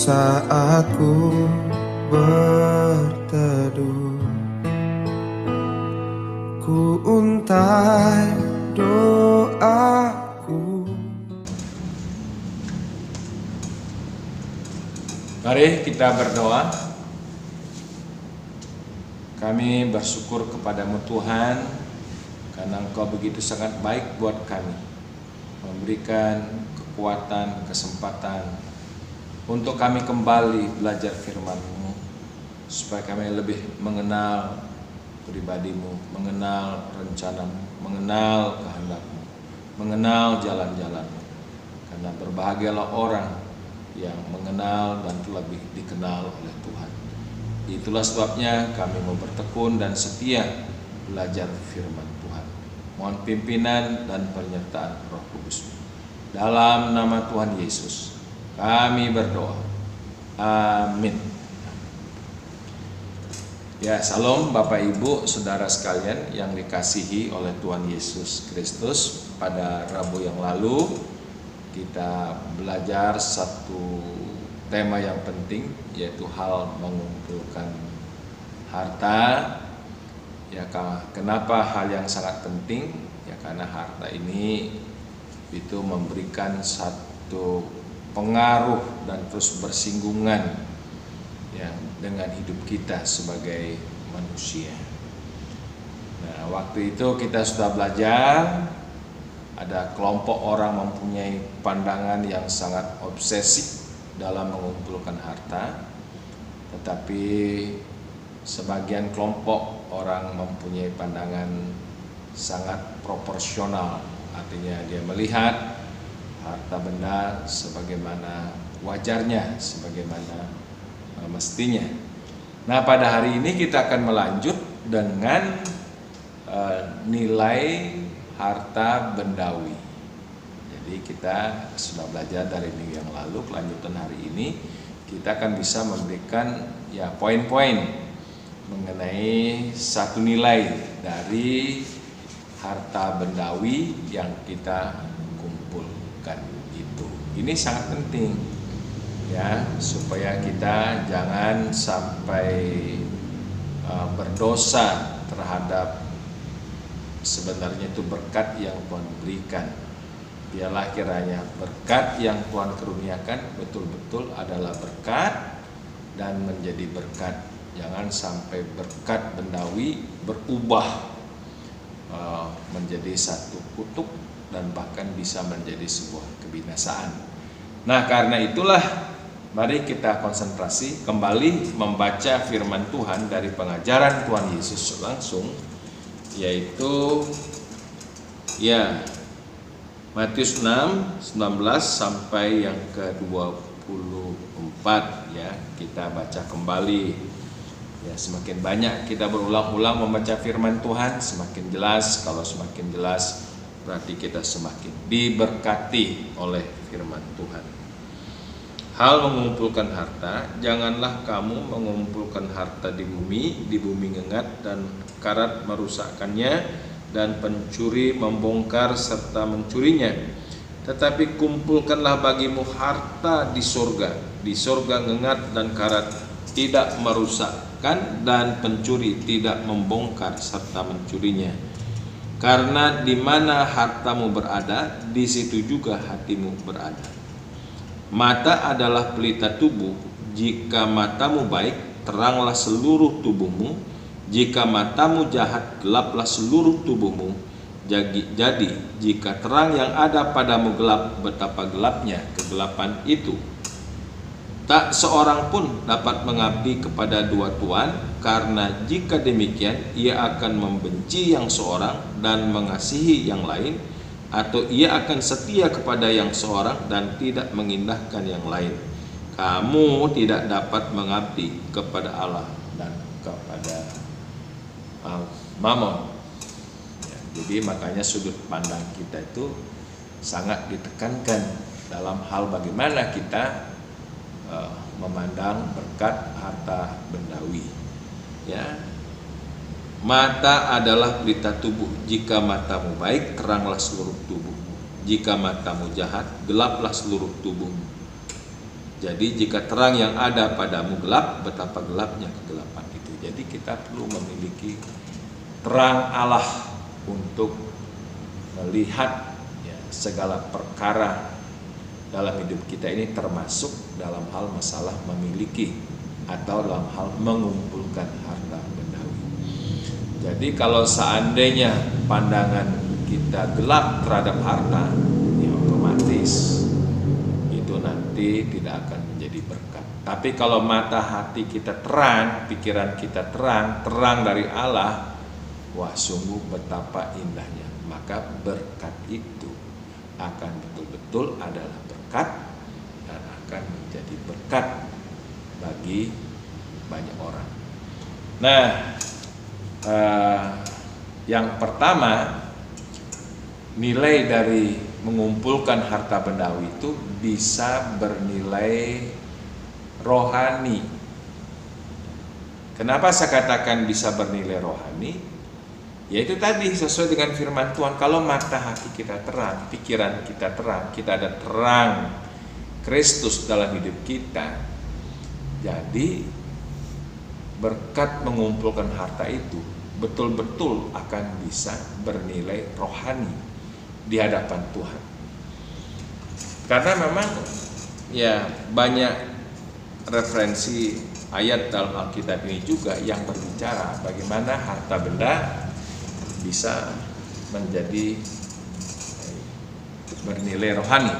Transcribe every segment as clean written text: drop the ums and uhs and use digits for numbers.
saat ku berteduh, ku untai doaku. Mari kita berdoa. Kami bersyukur kepadamu Tuhan, karena Engkau begitu sangat baik buat kami, memberikan kekuatan, kesempatan untuk kami kembali belajar firman-Mu, supaya kami lebih mengenal pribadi-Mu, mengenal rencana-Mu, mengenal kehendak-Mu, mengenal jalan-jalan-Mu. Karena berbahagialah orang yang mengenal dan lebih dikenal oleh Tuhan. Itulah sebabnya kami mau bertekun dan setia belajar firman Tuhan. Mohon pimpinan dan penyertaan Roh Kudus. Dalam nama Tuhan Yesus kami berdoa. Amin. Ya, salam Bapak Ibu, saudara sekalian yang dikasihi oleh Tuhan Yesus Kristus. Pada Rabu yang lalu kita belajar satu tema yang penting, yaitu hal mengumpulkan harta. Ya, kenapa hal yang sangat penting? Ya, karena harta ini itu memberikan satu pengaruh dan terus bersinggungan ya dengan hidup kita sebagai manusia. Nah, waktu itu kita sudah belajar ada kelompok orang mempunyai pandangan yang sangat obsesif dalam mengumpulkan harta, tetapi sebagian kelompok orang mempunyai pandangan sangat proporsional, artinya dia melihat harta benda sebagaimana wajarnya, sebagaimana mestinya. Nah, pada hari ini kita akan melanjut dengan nilai harta bendawi. Jadi kita sudah belajar dari minggu yang lalu, kelanjutan hari ini kita akan bisa memberikan ya poin-poin mengenai satu nilai dari harta bendawi yang kita kumpulkan itu. Ini sangat penting ya, supaya kita jangan sampai berdosa terhadap sebenarnya itu berkat yang Tuhan berikan. Biarlah kiranya berkat yang Tuhan karuniakan betul-betul adalah berkat dan menjadi berkat. Jangan sampai berkat bendawi berubah menjadi satu kutuk dan bahkan bisa menjadi sebuah kebinasaan. Nah, karena itulah mari kita konsentrasi kembali membaca firman Tuhan dari pengajaran Tuhan Yesus langsung, yaitu ya Matius 6, 19 sampai yang ke-24 ya. Kita baca kembali. Ya, semakin banyak kita berulang-ulang membaca firman Tuhan, semakin jelas. Kalau semakin jelas berarti kita semakin diberkati oleh firman Tuhan. Hal mengumpulkan harta, janganlah kamu mengumpulkan harta di bumi ngengat dan karat merusakkannya dan pencuri membongkar serta mencurinya. Tetapi kumpulkanlah bagimu harta di sorga. Di sorga ngengat dan karat tidak merusakkan dan pencuri tidak membongkar serta mencurinya. Karena di mana hartamu berada, di situ juga hatimu berada. Mata adalah pelita tubuh. Jika matamu baik, teranglah seluruh tubuhmu. Jika matamu jahat, gelaplah seluruh tubuhmu. Jadi, jika terang yang ada padamu gelap, betapa gelapnya kegelapan itu. Tak seorang pun dapat mengabdi kepada dua tuan, karena jika demikian, ia akan membenci yang seorang dan mengasihi yang lain, atau ia akan setia kepada yang seorang dan tidak mengindahkan yang lain. Kamu tidak dapat mengabdi kepada Allah dan kepada Mammon. Ya, jadi makanya sudut pandang kita itu sangat ditekankan dalam hal bagaimana kita memandang berkat harta bendawi. Ya, mata adalah pelita tubuh. Jika matamu baik, teranglah seluruh tubuhmu. Jika matamu jahat, gelaplah seluruh tubuhmu. Jadi jika terang yang ada padamu gelap, betapa gelapnya kegelapan itu. Jadi kita perlu memiliki terang Allah untuk melihat ya, segala perkara dalam hidup kita ini, termasuk dalam hal masalah memiliki atau dalam hal mengumpulkan harta bendawi. Jadi kalau seandainya pandangan kita gelap terhadap harta, ya otomatis itu nanti tidak akan menjadi berkat. Tapi kalau mata hati kita terang, pikiran kita terang, terang dari Allah, wah sungguh betapa indahnya. Maka berkat itu akan betul-betul adalah berkat dan akan menjadi berkat bagi banyak orang. Nah, yang pertama, nilai dari mengumpulkan harta bendawi itu bisa bernilai rohani. Kenapa saya katakan bisa bernilai rohani? Yaitu tadi sesuai dengan firman Tuhan, kalau mata hati kita terang, pikiran kita terang, kita ada terang Kristus dalam hidup kita, jadi berkat mengumpulkan harta itu betul-betul akan bisa bernilai rohani di hadapan Tuhan. Karena memang ya banyak referensi ayat dalam Alkitab ini juga yang berbicara bagaimana harta benda bisa menjadi bernilai rohani.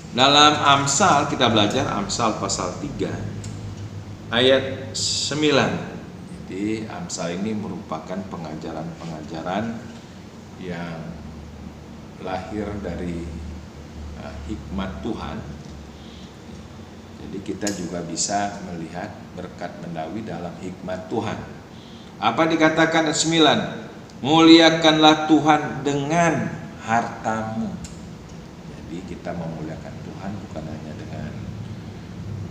Dalam Amsal kita belajar Amsal pasal 3 ayat 9. Jadi Amsal ini merupakan pengajaran-pengajaran yang lahir dari hikmat Tuhan. Jadi kita juga bisa melihat berkat bendawi dalam hikmat Tuhan. Apa dikatakan ayat 9? Muliakanlah Tuhan dengan hartamu. Jadi kita memuliakan Tuhan bukan hanya dengan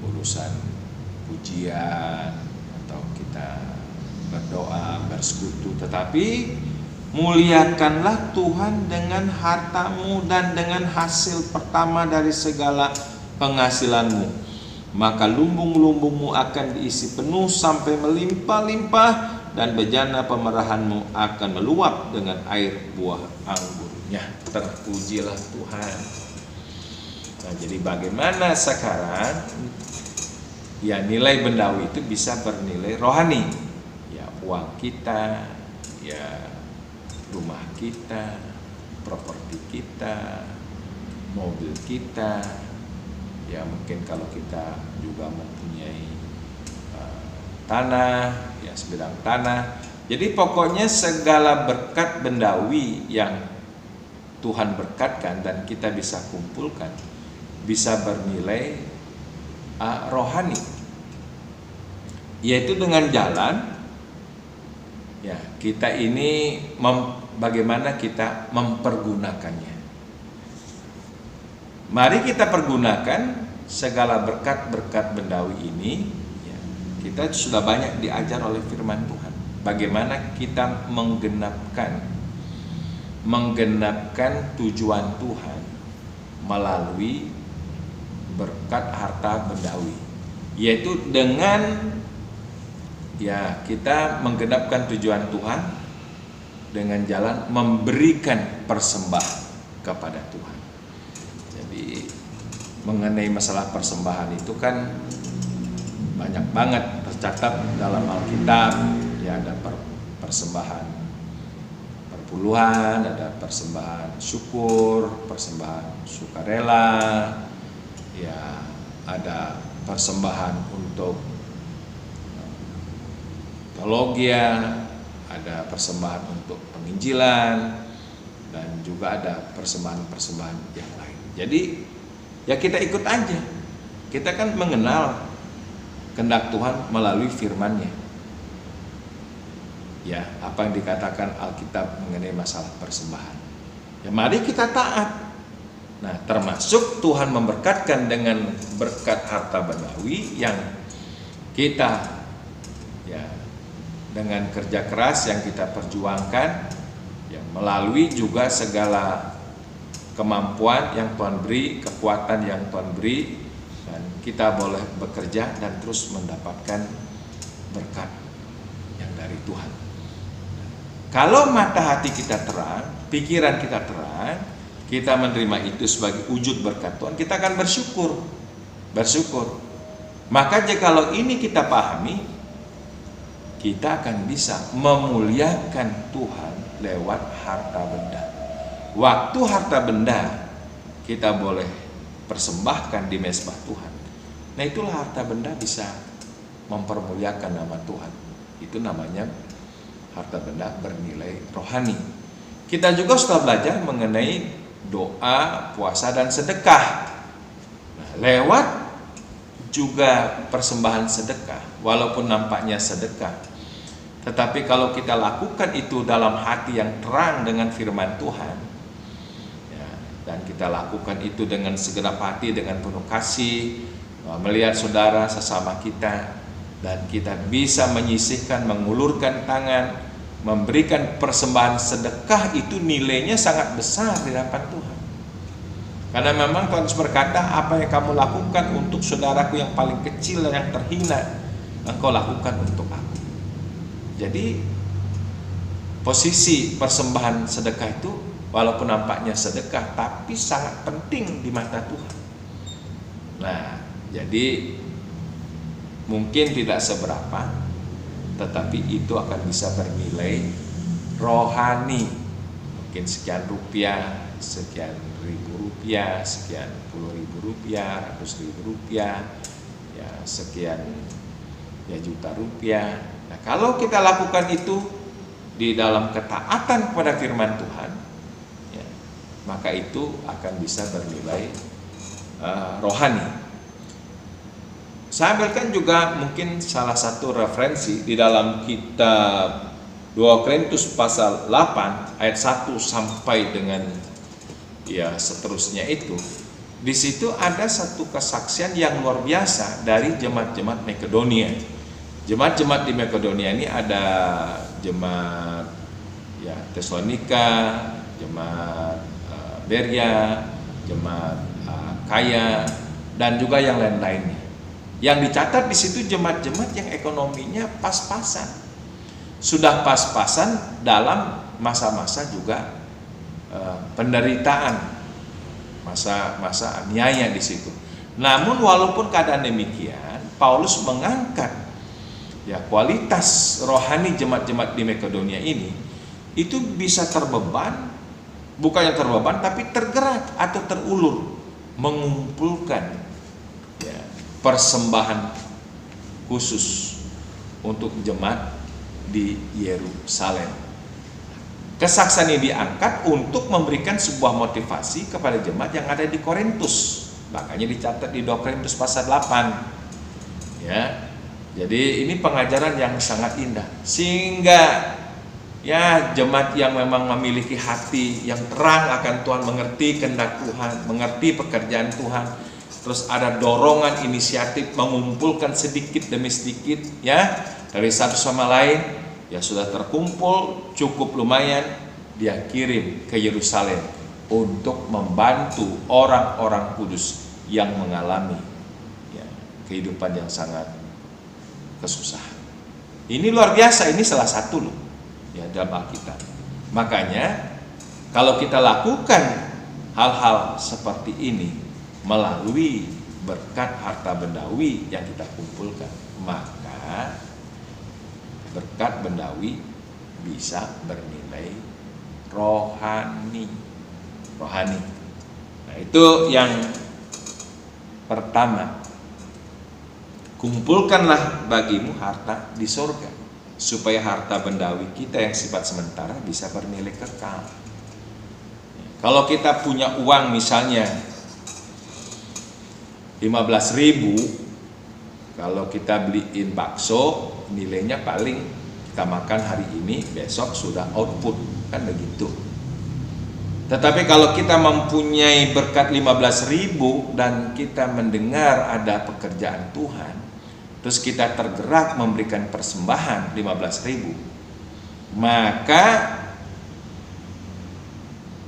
urusan pujian atau kita berdoa, bersekutu, tetapi muliakanlah Tuhan dengan hartamu dan dengan hasil pertama dari segala penghasilanmu. Maka lumbung-lumbungmu akan diisi penuh sampai melimpah-limpah, dan bejana pemerahanmu akan meluap dengan air buah anggurnya. Terpujilah Tuhan. Nah, jadi bagaimana sekarang ya nilai bendawi itu bisa bernilai rohani? Ya uang kita, ya rumah kita, properti kita, mobil kita, ya mungkin kalau kita juga mempunyai tanah, ya sebidang tanah. Jadi pokoknya segala berkat bendawi yang Tuhan berkatkan dan kita bisa kumpulkan bisa bernilai rohani, yaitu dengan jalan ya kita ini bagaimana kita mempergunakannya. Mari kita pergunakan segala berkat-berkat bendawi ini. Kita sudah banyak diajar oleh firman Tuhan bagaimana kita menggenapkan tujuan Tuhan melalui berkat harta bendawi, yaitu dengan ya kita menggenapkan tujuan Tuhan dengan jalan memberikan persembahan kepada Tuhan. Jadi mengenai masalah persembahan itu kan banyak banget tercatat dalam Alkitab. Ya ada persembahan perpuluhan, ada persembahan syukur, persembahan sukarela, ya ada persembahan untuk teologia, ada persembahan untuk penginjilan, dan juga ada persembahan-persembahan yang lain. Jadi ya kita ikut aja. Kita kan mengenal kehendak Tuhan melalui firman-Nya. Ya, apa yang dikatakan Alkitab mengenai masalah persembahan. Ya, mari kita taat. Nah, termasuk Tuhan memberkatkan dengan berkat harta bendawi yang kita ya dengan kerja keras yang kita perjuangkan, ya melalui juga segala kemampuan yang Tuhan beri, kekuatan yang Tuhan beri, dan kita boleh bekerja dan terus mendapatkan berkat yang dari Tuhan. Kalau mata hati kita terang, pikiran kita terang, kita menerima itu sebagai wujud berkat Tuhan, kita akan bersyukur. Maka jikalau ini kita pahami, kita akan bisa memuliakan Tuhan lewat harta benda. Waktu harta benda kita boleh persembahkan di mezbah Tuhan, nah itulah harta benda bisa mempermuliakan nama Tuhan. Itu namanya harta benda bernilai rohani. Kita juga sudah belajar mengenai doa, puasa, dan sedekah. Nah, lewat juga persembahan sedekah, walaupun nampaknya sedekah, tetapi kalau kita lakukan itu dalam hati yang terang dengan firman Tuhan, ya, dan kita lakukan itu dengan segenap hati, dengan penuh kasih, melihat saudara sesama kita, dan kita bisa menyisihkan, mengulurkan tangan, memberikan persembahan sedekah, itu nilainya sangat besar di hadapan Tuhan. Karena memang Tuhan berkata, apa yang kamu lakukan untuk saudaraku yang paling kecil dan yang terhina, engkau lakukan untuk aku. Jadi posisi persembahan sedekah itu walaupun nampaknya sedekah, tapi sangat penting di mata Tuhan. Nah, jadi mungkin tidak seberapa, tetapi itu akan bisa bernilai rohani. Mungkin sekian rupiah, sekian ribu rupiah, sekian puluh ribu rupiah, ratus ribu rupiah, ya sekian ya juta rupiah. Nah, kalau kita lakukan itu di dalam ketaatan kepada firman Tuhan, ya, maka itu akan bisa bernilai rohani. Saya ambilkan juga mungkin salah satu referensi di dalam kitab 2 Korintus pasal 8 ayat 1 sampai dengan ya seterusnya itu. Di situ ada satu kesaksian yang luar biasa dari jemaat-jemaat Makedonia. Jemaat-jemaat di Makedonia ini ada jemaat ya Tesalonika, jemaat Beria, jemaat Kaya, dan juga yang lain-lainnya. Yang dicatat di situ jemaat-jemaat yang ekonominya pas-pasan, sudah pas-pasan dalam masa-masa juga penderitaan, masa-masa aniaya di situ. Namun walaupun keadaan demikian, Paulus mengangkat ya kualitas rohani jemaat-jemaat di Makedonia ini, itu bisa terbeban, bukannya terbeban tapi tergerak atau terulur mengumpulkan ya, persembahan khusus untuk jemaat di Yerusalem. Kesaksian ini diangkat untuk memberikan sebuah motivasi kepada jemaat yang ada di Korintus. Makanya dicatat di 2 Korintus pasal 8. Ya. Jadi ini pengajaran yang sangat indah, sehingga ya jemaat yang memang memiliki hati yang terang akan Tuhan, mengerti kehendak Tuhan, mengerti pekerjaan Tuhan, terus ada dorongan inisiatif mengumpulkan sedikit demi sedikit ya dari satu sama lain, ya sudah terkumpul cukup lumayan, dia kirim ke Yerusalem untuk membantu orang-orang kudus yang mengalami ya, kehidupan yang sangat kesusahan. Ini luar biasa, ini salah satu loh ya dalam Alkitab. Makanya kalau kita lakukan hal-hal seperti ini melalui berkat harta bendawi yang kita kumpulkan, maka berkat bendawi bisa bernilai rohani. Nah, itu yang pertama. Kumpulkanlah bagimu harta di sorga, supaya harta bendawi kita yang sifat sementara bisa bernilai kekal. Kalau kita punya uang misalnya 15.000, kalau kita beliin bakso nilainya paling kita makan hari ini, besok sudah output, kan begitu. Tetapi kalau kita mempunyai berkat 15.000 dan kita mendengar ada pekerjaan Tuhan, terus kita tergerak memberikan persembahan 15.000, maka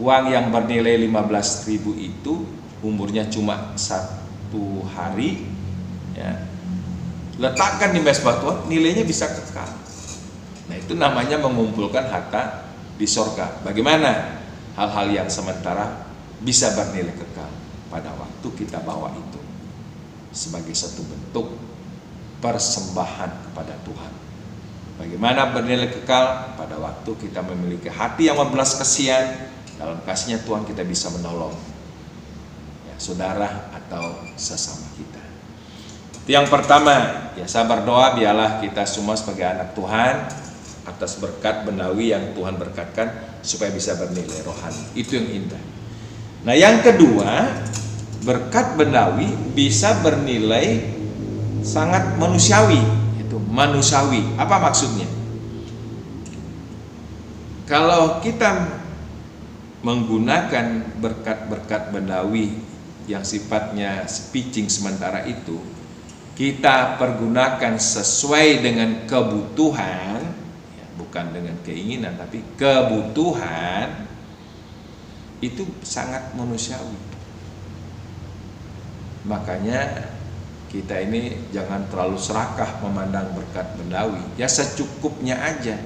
uang yang bernilai 15.000 itu umurnya cuma 1 hari, ya, letakkan di mezbah Tuhan, nilainya bisa kekal. Nah, itu namanya mengumpulkan harta di sorga. Bagaimana hal-hal yang sementara bisa bernilai kekal pada waktu kita bawa itu sebagai satu bentuk persembahan kepada Tuhan. Bagaimana bernilai kekal pada waktu kita memiliki hati yang membelas kasihan, dalam kasihnya Tuhan kita bisa menolong, ya, saudara atau sesama kita. Itu yang pertama, ya, saya berdoa biarlah kita semua sebagai anak Tuhan atas berkat bendawi yang Tuhan berkatkan supaya bisa bernilai rohani. Itu yang indah. Nah, yang kedua, berkat bendawi bisa bernilai sangat manusiawi. Itu manusiawi. Apa maksudnya? Kalau kita menggunakan berkat-berkat bendawi yang sifatnya speaking sementara itu, kita pergunakan sesuai dengan kebutuhan, ya, bukan dengan keinginan tapi kebutuhan, itu sangat manusiawi. Makanya kita ini jangan terlalu serakah memandang berkat bendawi, ya secukupnya aja.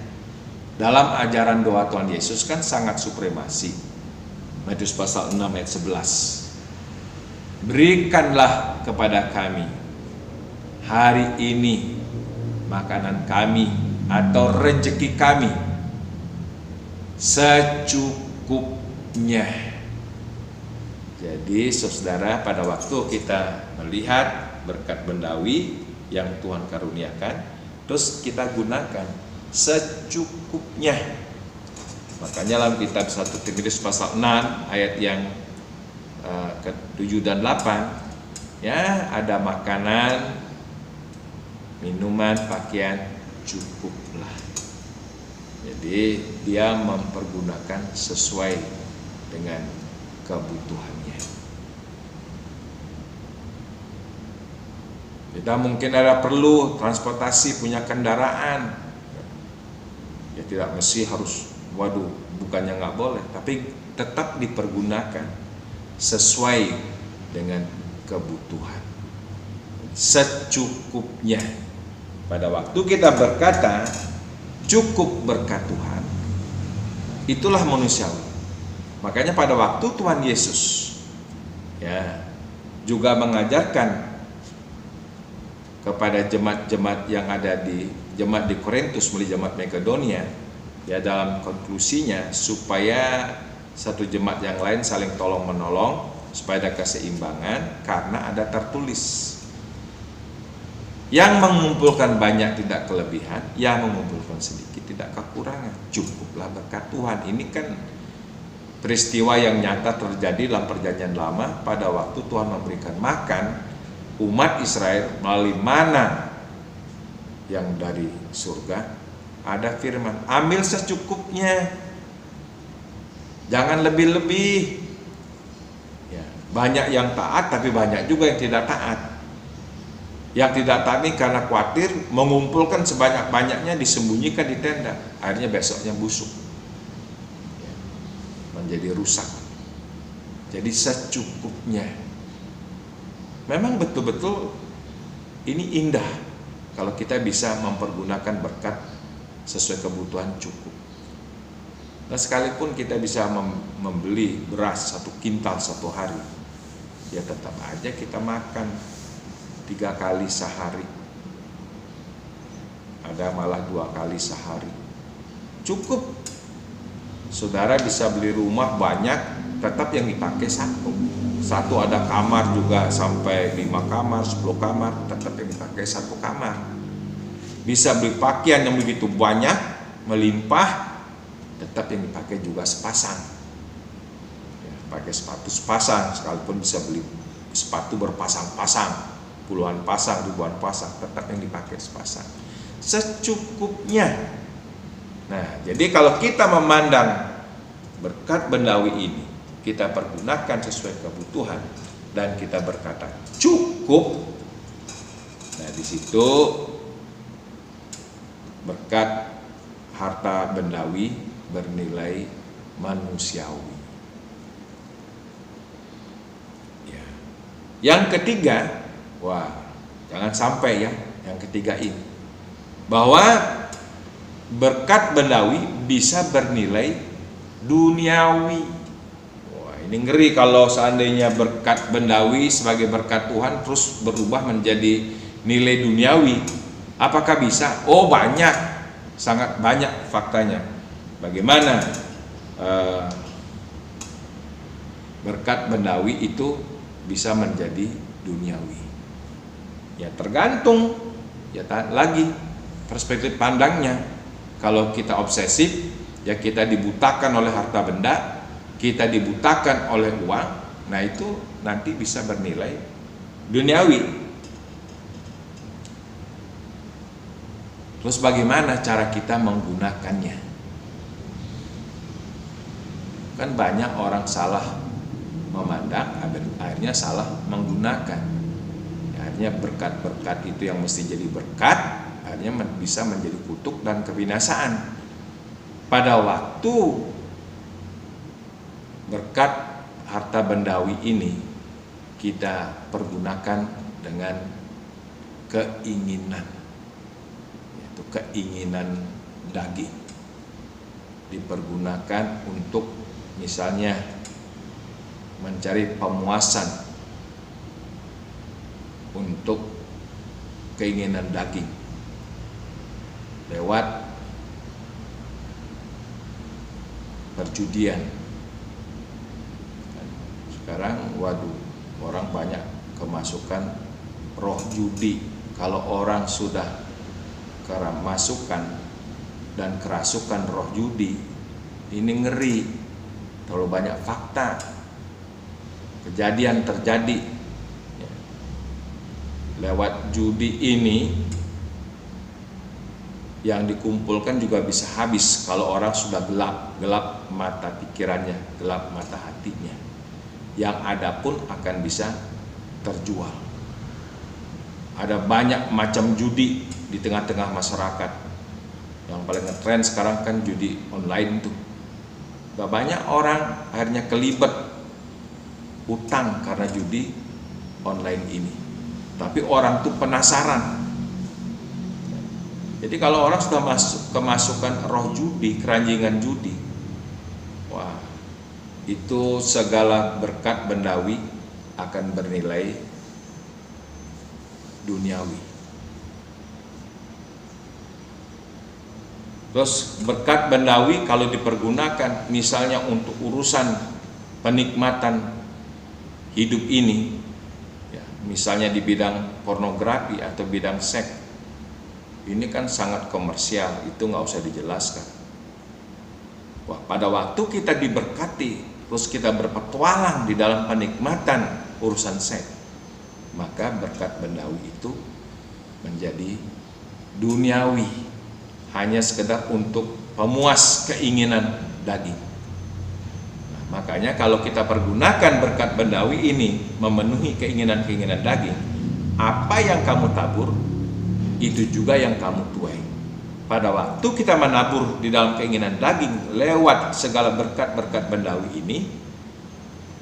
Dalam ajaran doa Tuhan Yesus kan sangat supremasi. Matius pasal 6 ayat 11. Berikanlah kepada kami hari ini makanan kami atau rezeki kami secukupnya. Jadi saudara, pada waktu kita melihat berkat bendawi yang Tuhan karuniakan, terus kita gunakan secukupnya. Makanya dalam kitab 1 Timotius pasal 6 ayat yang ke-7 dan 8, ya, ada makanan, minuman, pakaian, cukuplah. Jadi dia mempergunakan sesuai dengan kebutuhannya. Kita mungkin ada perlu transportasi, punya kendaraan, ya tidak mesti harus, waduh, bukannya nggak boleh, tapi tetap dipergunakan sesuai dengan kebutuhan, secukupnya. Pada waktu kita berkata cukup berkat Tuhan, itulah manusiawi. Makanya pada waktu Tuhan Yesus, ya, juga mengajarkan kepada jemaat-jemaat yang ada di jemaat di Korintus melalui jemaat Makedonia, ya, dalam konklusinya supaya satu jemaat yang lain saling tolong menolong supaya ada keseimbangan, karena ada tertulis, yang mengumpulkan banyak tidak kelebihan, yang mengumpulkan sedikit tidak kekurangan. Cukuplah berkat Tuhan. Ini kan peristiwa yang nyata terjadi dalam perjanjian lama pada waktu Tuhan memberikan makan umat Israel melalui mana yang dari surga. Ada firman, ambil secukupnya, jangan lebih-lebih. Ya, banyak yang taat tapi banyak juga yang tidak taat. Yang tidak taat ini karena khawatir mengumpulkan sebanyak-banyaknya disembunyikan di tenda, akhirnya besoknya busuk, ya, menjadi rusak. Jadi secukupnya. Memang betul-betul ini indah kalau kita bisa mempergunakan berkat sesuai kebutuhan cukup. Nah, sekalipun kita bisa membeli beras 1 kintal 1 hari, ya tetap aja kita makan 3 kali sehari, ada malah 2 kali sehari. Cukup. Saudara bisa beli rumah banyak, tetap yang dipakai satu ada kamar juga sampai 5 kamar, 10 kamar, tetap yang dipakai 1 kamar. Bisa beli pakaian yang begitu banyak, melimpah, tetap yang dipakai juga sepasang. Ya, pakai sepatu sepasang, sekalipun bisa beli sepatu berpasang-pasang, puluhan pasang, ribuan pasang, tetap yang dipakai sepasang. Secukupnya. Nah, jadi kalau kita memandang berkat bendawi ini, kita pergunakan sesuai kebutuhan dan kita berkata cukup. Nah, di situ berkat harta bendawi bernilai manusiawi. Yang ketiga, jangan sampai ya, yang ketiga ini, bahwa berkat bendawi bisa bernilai duniawi. Ini ngeri kalau seandainya berkat bendawi sebagai berkat Tuhan terus berubah menjadi nilai duniawi. Apakah bisa? Oh, banyak, sangat banyak faktanya. Bagaimana berkat bendawi itu bisa menjadi duniawi? Ya tergantung, ya lagi perspektif pandangnya. Kalau kita obsesif, ya kita dibutakan oleh harta benda, kita dibutakan oleh uang, nah itu nanti bisa bernilai duniawi. Terus bagaimana cara kita menggunakannya? Kan banyak orang salah memandang, akhirnya salah menggunakan. Akhirnya berkat-berkat itu yang mesti jadi berkat, akhirnya bisa menjadi kutuk dan kebinasaan. Pada waktu berkat harta bendawi ini kita pergunakan dengan keinginan, yaitu keinginan daging, dipergunakan untuk misalnya mencari pemuasan untuk keinginan daging lewat perjudian. Sekarang orang banyak kemasukan roh judi. Kalau orang sudah kerasukan dan kerasukan roh judi, ini ngeri. Terlalu banyak fakta kejadian terjadi lewat judi ini. Yang dikumpulkan juga bisa habis kalau orang sudah gelap mata pikirannya, gelap mata hatinya. Yang ada pun akan bisa terjual. Ada banyak macam judi di tengah-tengah masyarakat. Yang paling ngetren sekarang kan judi online tuh. Banyak orang akhirnya kelibet utang karena judi online ini. Tapi orang tuh penasaran. Jadi kalau orang sudah kemasukan roh judi, keranjingan judi, itu segala berkat bendawi akan bernilai duniawi. Terus berkat bendawi kalau dipergunakan misalnya untuk urusan penikmatan hidup ini, ya, misalnya di bidang pornografi atau bidang seks, ini kan sangat komersial, itu nggak usah dijelaskan. Pada waktu kita diberkati, terus kita berpetualang di dalam penikmatan urusan seks, maka berkat bendawi itu menjadi duniawi, hanya sekedar untuk pemuas keinginan daging. Makanya kalau kita pergunakan berkat bendawi ini memenuhi keinginan-keinginan daging, apa yang kamu tabur, itu juga yang kamu tuai. Pada waktu kita menabur di dalam keinginan daging lewat segala berkat-berkat bendawi ini,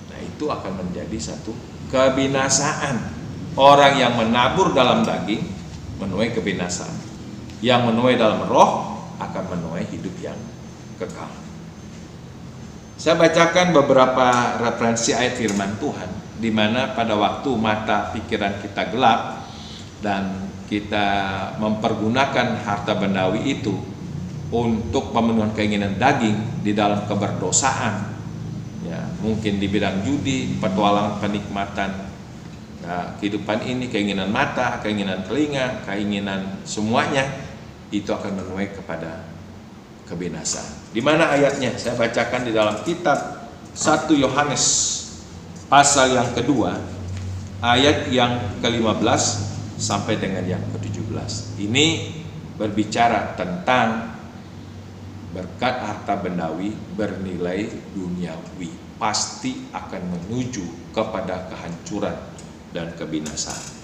nah itu akan menjadi satu kebinasaan. Orang yang menabur dalam daging menuai kebinasaan. Yang menuai dalam roh akan menuai hidup yang kekal. Saya bacakan beberapa referensi ayat firman Tuhan, di mana pada waktu mata pikiran kita gelap dan kita mempergunakan harta bendawi itu untuk pemenuhan keinginan daging di dalam keberdosaan, ya, mungkin di bidang judi, petualangan penikmatan kehidupan ini, keinginan mata, keinginan telinga, keinginan semuanya, itu akan menuai kepada kebinasaan. Di mana ayatnya? Saya bacakan di dalam kitab 1 Yohanes pasal yang kedua, ayat yang ke-15 sampai dengan yang ke-17. Ini berbicara tentang berkat harta bendawi bernilai duniawi, pasti akan menuju kepada kehancuran dan kebinasaan.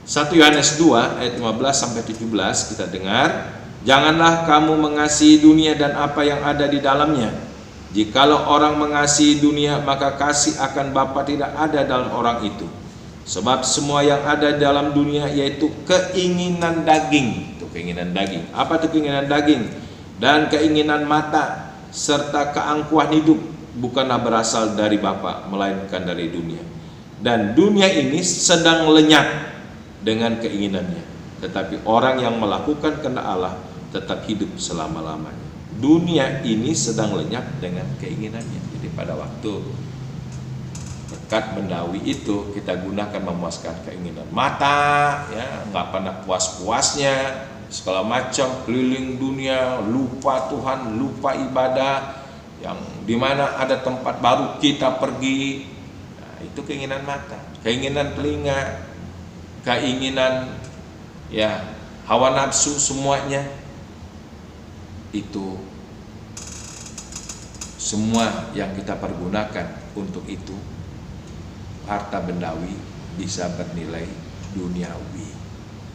1 Yohanes 2 ayat 15 sampai 17 kita dengar, "Janganlah kamu mengasihi dunia dan apa yang ada di dalamnya. Jikalau orang mengasihi dunia, maka kasih akan Bapa tidak ada dalam orang itu. Sebab semua yang ada dalam dunia, yaitu keinginan daging. Itu keinginan daging. Apa itu keinginan daging? Dan keinginan mata serta keangkuhan hidup bukanlah berasal dari Bapa, melainkan dari dunia. Dan dunia ini sedang lenyap dengan keinginannya, tetapi orang yang melakukan kehendak Allah tetap hidup selama-lamanya. Dunia ini sedang lenyap dengan keinginannya. Jadi pada waktu berkat bendawi itu kita gunakan memuaskan keinginan mata, ya, nggak pernah puas-puasnya, segala macam, keliling dunia, lupa Tuhan, lupa ibadah, yang dimana ada tempat baru kita pergi. Nah, itu keinginan mata, keinginan telinga, keinginan ya hawa nafsu, semuanya itu semua yang kita pergunakan untuk itu, harta bendawi bisa bernilai duniawi.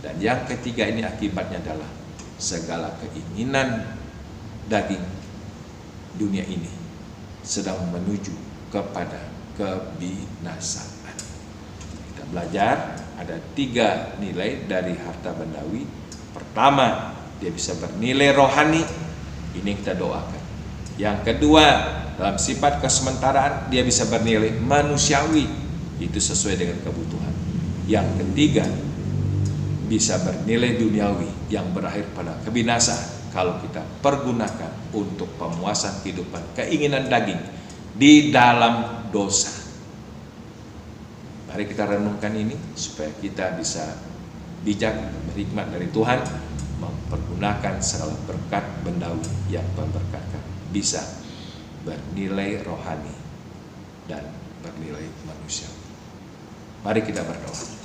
Dan yang ketiga ini akibatnya adalah segala keinginan daging dunia ini sedang menuju kepada kebinasaan. Kita belajar ada 3 nilai dari harta bendawi. Pertama, dia bisa bernilai rohani, ini kita doakan. Yang kedua, dalam sifat kesementaraan dia bisa bernilai manusiawi, itu sesuai dengan kebutuhan. Yang ketiga, bisa bernilai duniawi yang berakhir pada kebinasaan kalau kita pergunakan untuk pemuasan kehidupan keinginan daging di dalam dosa. Mari kita renungkan ini supaya kita bisa bijak, berhikmat dari Tuhan, mempergunakan segala berkat bendawi yang memberkatkan, bisa bernilai rohani dan bernilai manusiawi. Mari kita berdoa.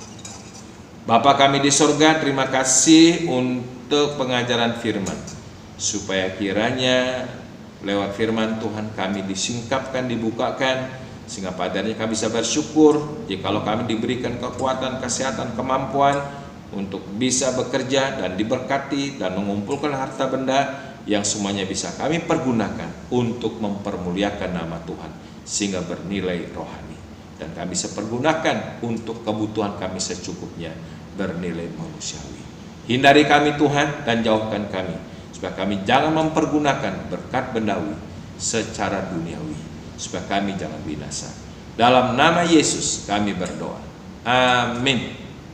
Bapa kami di surga, terima kasih untuk pengajaran firman, supaya kiranya lewat firman Tuhan kami disingkapkan, dibukakan, sehingga padanya kami bisa bersyukur jikalau kami diberikan kekuatan, kesehatan, kemampuan untuk bisa bekerja dan diberkati dan mengumpulkan harta benda yang semuanya bisa kami pergunakan untuk mempermuliakan nama Tuhan sehingga bernilai rohani, dan kami bisa pergunakan untuk kebutuhan kami secukupnya bernilai manusiawi. Hindari kami Tuhan dan jauhkan kami supaya kami jangan mempergunakan berkat bendawi secara duniawi, supaya kami jangan binasa. Dalam nama Yesus kami berdoa. Amin.